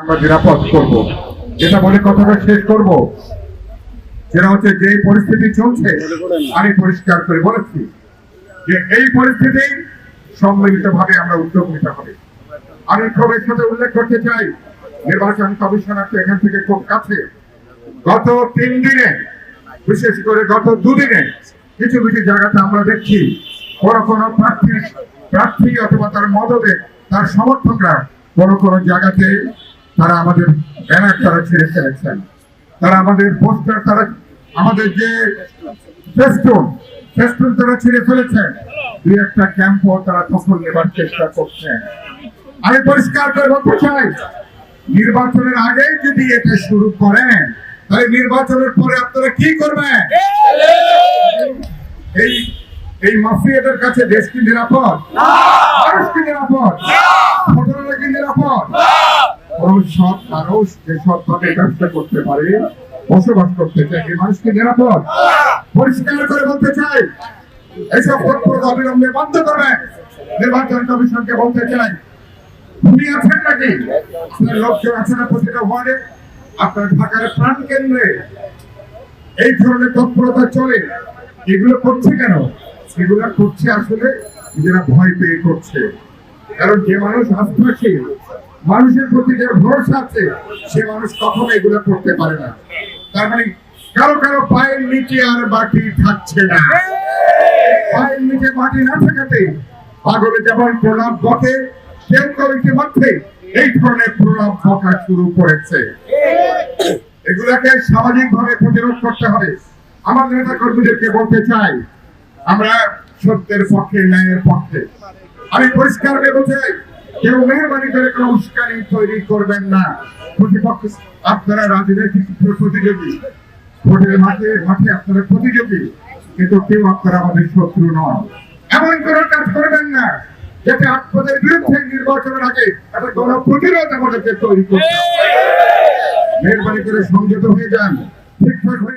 আমরা নিরাপদ করব। যেটা বলে কথাটা শেষ করব, সেটা হচ্ছে যে পরিস্থিতি চলছে, আমি পরিষ্কার করে বলেছি যে এই পরিস্থিতি সম্মিলিতভাবে আমরা উদ্যোগ নিতে হবে। আমি ক্ষোভের সাথে উল্লেখ করতে চাই, নির্বাচন কমিশনার তো এখান থেকে খুব কাছে। গত 3 দিনে, বিশেষ করে গত 2 দিনে কিছু কিছু জায়গাতে আমরা দেখছি কোন প্রার্থী অথবা তার মদদে তার সমর্থকরা কোন জায়গাতে তারা আমাদের ব্যানার তারা ছিঁড়ে ফেলেছেন, তারা আমাদের পোস্টার, তারা আমাদের যে ফেস্টুন তারা ছিঁড়ে ফেলেছেন। 2-1টা ক্যাম্পও তারা দখল নেবার চেষ্টা করছেন। আমি পরিষ্কার করে বলতে চাই, নির্বাচনের আগে যদি এটা শুরু করেন, তাহলে নির্বাচনের পরে আপনারা কি করবেন? এই মাফিয়াদের কাছে দেশ কি নিরাপদ? মানুষ কি নিরাপদ? ভোটাররা কি নিরাপদ? সব মানুষ যে সৎভাবে ব্যবসা করতে পারে, বসবাস করতে চায়, এই মানুষ কি নিরাপদ? পরিষ্কার করে বলতে চাই, এইসব তৎপরতা অবিলম্বে বন্ধ করবেন। নির্বাচন কমিশনকে বলতে চাই, ভূমি আছেন নাকি? আপনার লোকজন আছে না প্রতিটা ওয়ার্ডে? আপনার ঢাকার প্রাণ কেন্দ্রে এই ধরনের তৎপরতা চলে। এগুলো করছে কেন? এগুলো করছে আসলে যারা ভয় পেয়ে করছে। কারণ যে মানুষ আস্থাশীল, মানুষের প্রতি যে ভরসা আছে, সে মানুষ কখনো এগুলো করতে পারে না। তার মানে কারো কারো পায়ের নিচে আর মাটি থাকছে না। পায়ের নিচে মাটি না থাকাতে পাগলে যেমন প্রলাপ বকে, কেউ কেউ ইতিমধ্যে এই ধরনের প্রলাপ বকা শুরু করেছে। এগুলাকে সামাজিক ভাবে প্রতিরোধ করতে হবে। আমাদের নেতা কর্মীদেরকে বলতে চাই, আমরা সত্যের পক্ষে, ন্যায়ের পক্ষে। আমি পরিষ্কার করে বলতে চাই, কেউ মেহরবানি করে কোনো উস্কানি তৈরি করবেন না। প্রতিপক্ষ, আপনারা রাজনৈতিক প্রতিযোগী, ভোটের মাঠে আপনারা প্রতিযোগী, কিন্তু কেউ আপনারা আমাদের শত্রু নন। এমন কোন কাজ করবেন না যাতে আপনাদের বিরুদ্ধে নির্বাচনের আগে একটা গণপ্রতিরোধ আমাদেরকে তৈরি করতে হবে। মেহরবানি করে সংযত হয়ে যান, ঠিকঠাক হয়ে